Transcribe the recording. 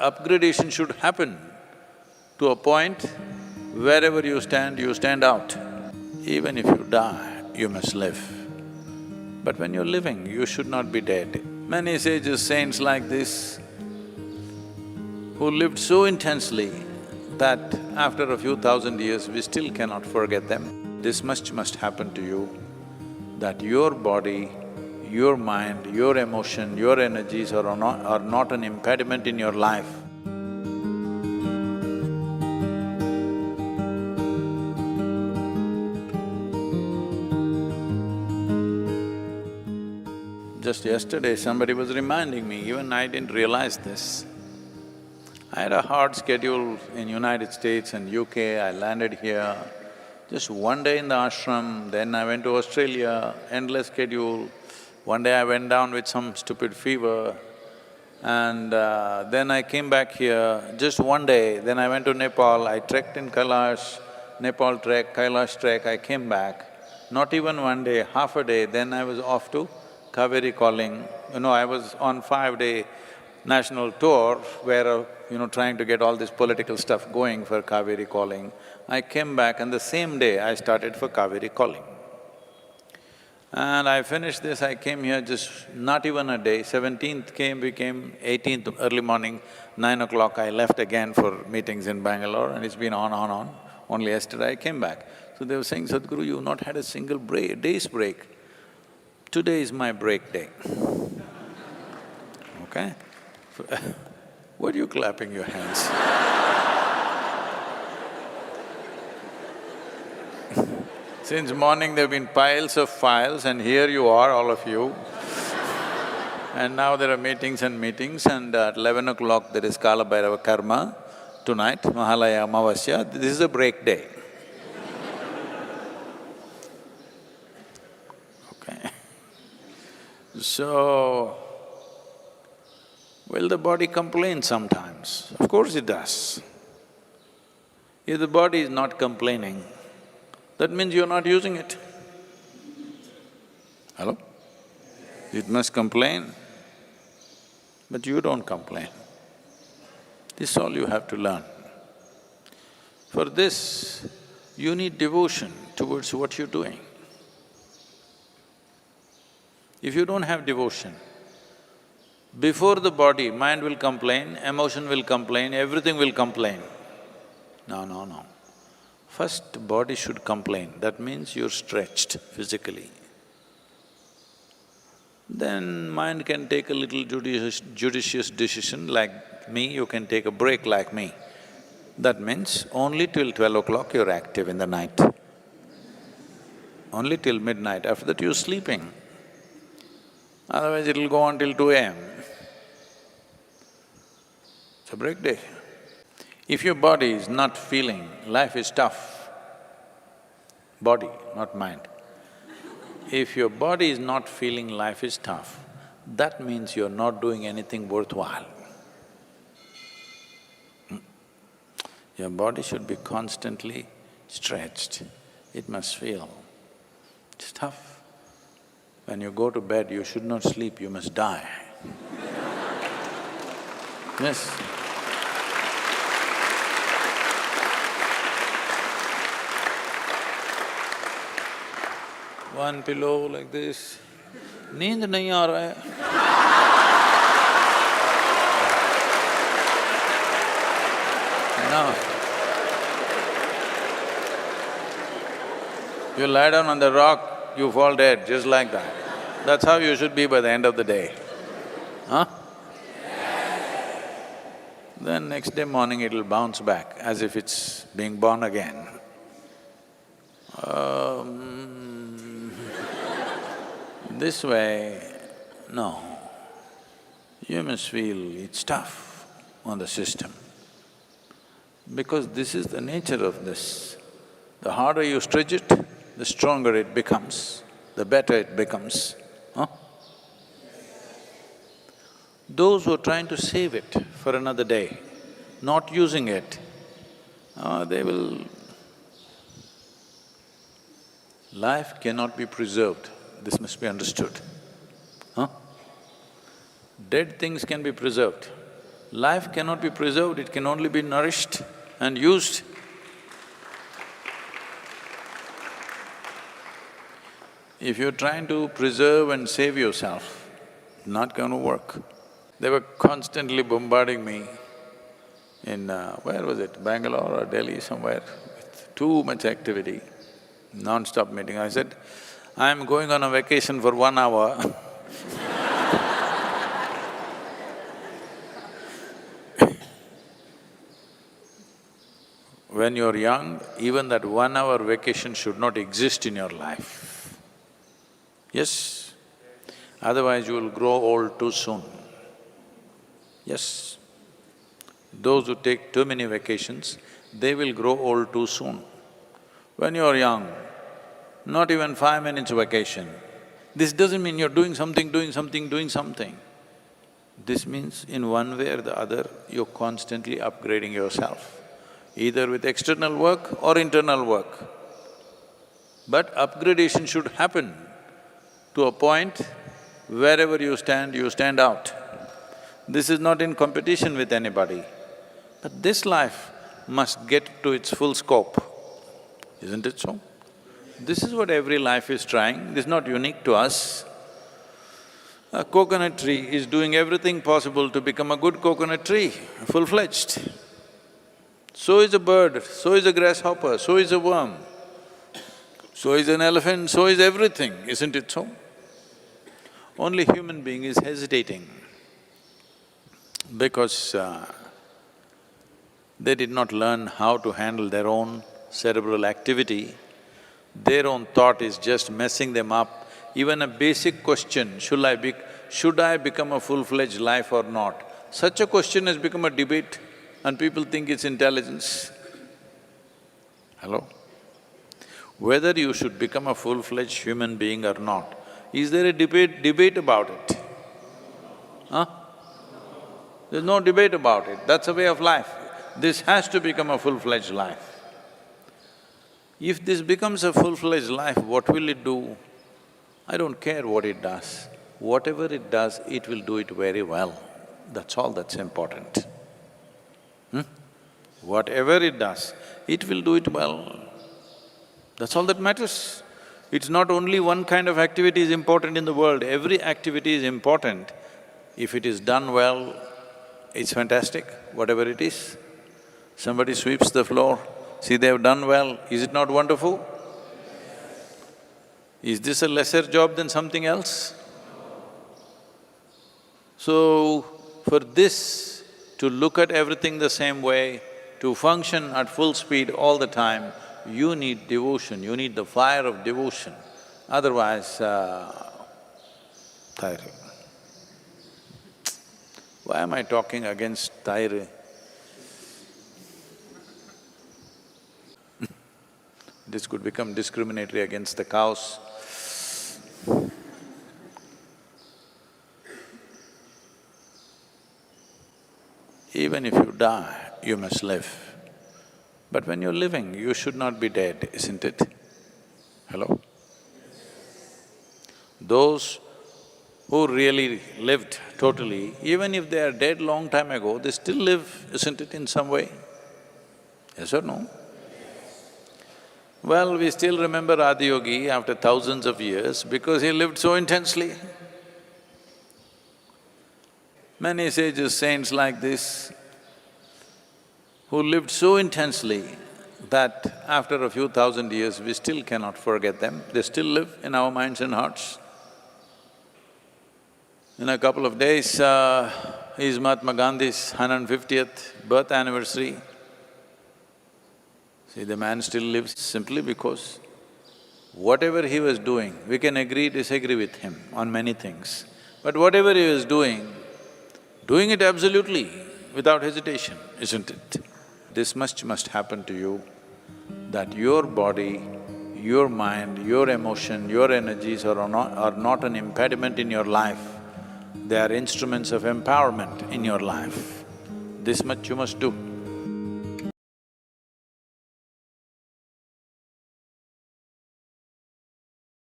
upgradation should happen to a point wherever you stand out. Even if you die, you must live. But when you're living, you should not be dead. Many sages, saints like this, who lived so intensely that after a few thousand years, we still cannot forget them. This much must happen to you, that your body, your mind, your emotion, your energies are not an impediment in your life. Just yesterday, somebody was reminding me, even I didn't realize this. I had a hard schedule in United States and UK, I landed here. Just one day in the ashram, then I went to Australia, endless schedule. One day I went down with some stupid fever, and then I came back here, just one day. Then I went to Nepal, I trekked in Kailash, Nepal trek, Kailash trek, I came back. Not even one day, half a day, then I was off to Kaveri calling. I was on 5-day national tour where, trying to get all this political stuff going for Kaveri calling. I came back and the same day I started for Kaveri calling. And I finished this, I came here just not even a day, 17th became 18th, early morning, 9 o'clock I left again for meetings in Bangalore, and it's been on. Only yesterday I came back. So they were saying, Sadhguru, you've not had a single day's break. Today is my break day. Okay? Why are you clapping your hands? Since morning there've been piles of files and here you are, all of you. And now there are meetings and at 11 o'clock there is Kala Bhairava Karma. Tonight, Mahalaya Amavasya, this is a break day. Okay. So, will the body complain sometimes? Of course it does. If the body is not complaining, that means you're not using it. Hello? It must complain, but you don't complain. This is all you have to learn. For this, you need devotion towards what you're doing. If you don't have devotion, before the body, mind will complain, emotion will complain, everything will complain. No. First, body should complain, that means you're stretched physically. Then mind can take a little judicious decision, like me, you can take a break like me. That means only till 12 o'clock you're active in the night. Only till midnight, after that you're sleeping. Otherwise it'll go on till 2 a.m. It's a break day. If your body is not feeling life is tough, body, not mind. If your body is not feeling life is tough, that means you're not doing anything worthwhile. Your body should be constantly stretched, it must feel. It's tough. When you go to bed, you should not sleep, you must die. Yes. One pillow like this, नींद नहीं आ रहा है। No. You lie down on the rock, you fall dead, just like that. That's how you should be by the end of the day. Huh? Then next day morning it'll bounce back as if it's being born again. This way, no. You must feel it's tough on the system, because this is the nature of this. The harder you stretch it, the stronger it becomes, the better it becomes, huh? Those who are trying to save it for another day, not using it, they will… Life cannot be preserved, this must be understood, huh? Dead things can be preserved. Life cannot be preserved, it can only be nourished and used. If you're trying to preserve and save yourself, not gonna work. They were constantly bombarding me in, where was it, Bangalore or Delhi, somewhere, with too much activity, non-stop meeting. I said, I'm going on a vacation for 1 hour When you're young, even that 1 hour vacation should not exist in your life. Yes? Otherwise you will grow old too soon. Yes. Those who take too many vacations, they will grow old too soon. When you're young, not even 5 minutes vacation. This doesn't mean you're doing something. This means in one way or the other, you're constantly upgrading yourself, either with external work or internal work. But upgradation should happen to a point wherever you stand out. This is not in competition with anybody. But this life must get to its full scope, isn't it so? This is what every life is trying, this is not unique to us. A coconut tree is doing everything possible to become a good coconut tree, full-fledged. So is a bird, so is a grasshopper, so is a worm, so is an elephant, so is everything, isn't it so? Only human being is hesitating because they did not learn how to handle their own cerebral activity. Their own thought is just messing them up. Even a basic question, should I become a full-fledged life or not? Such a question has become a debate and people think it's intelligence. Hello? Whether you should become a full-fledged human being or not, is there a debate about it? Huh? There's no debate about it, that's a way of life. This has to become a full-fledged life. If this becomes a full-fledged life, what will it do? I don't care what it does. Whatever it does, it will do it very well. That's all that's important. Whatever it does, it will do it well. That's all that matters. It's not only one kind of activity is important in the world, every activity is important. If it is done well, it's fantastic, whatever it is. Somebody sweeps the floor, see they've done well, is it not wonderful? Is this a lesser job than something else? So, for this to look at everything the same way, to function at full speed all the time, you need devotion, you need the fire of devotion, otherwise, Thaira. Why am I talking against Thaira? This could become discriminatory against the cows. Even if you die, you must live. But when you're living, you should not be dead, isn't it? Hello? Those who really lived totally, even if they are dead long time ago, they still live, isn't it, in some way? Yes or no? Well, we still remember Adiyogi after thousands of years because he lived so intensely. Many sages, saints like this, who lived so intensely that after a few thousand years, we still cannot forget them, they still live in our minds and hearts. In a couple of days, is Mahatma Gandhi's 150th birth anniversary. See, the man still lives simply because whatever he was doing, we can agree, disagree with him on many things, but whatever he was doing it absolutely, without hesitation, isn't it? This much must happen to you, that your body, your mind, your emotion, your energies are not an impediment in your life, they are instruments of empowerment in your life. This much you must do.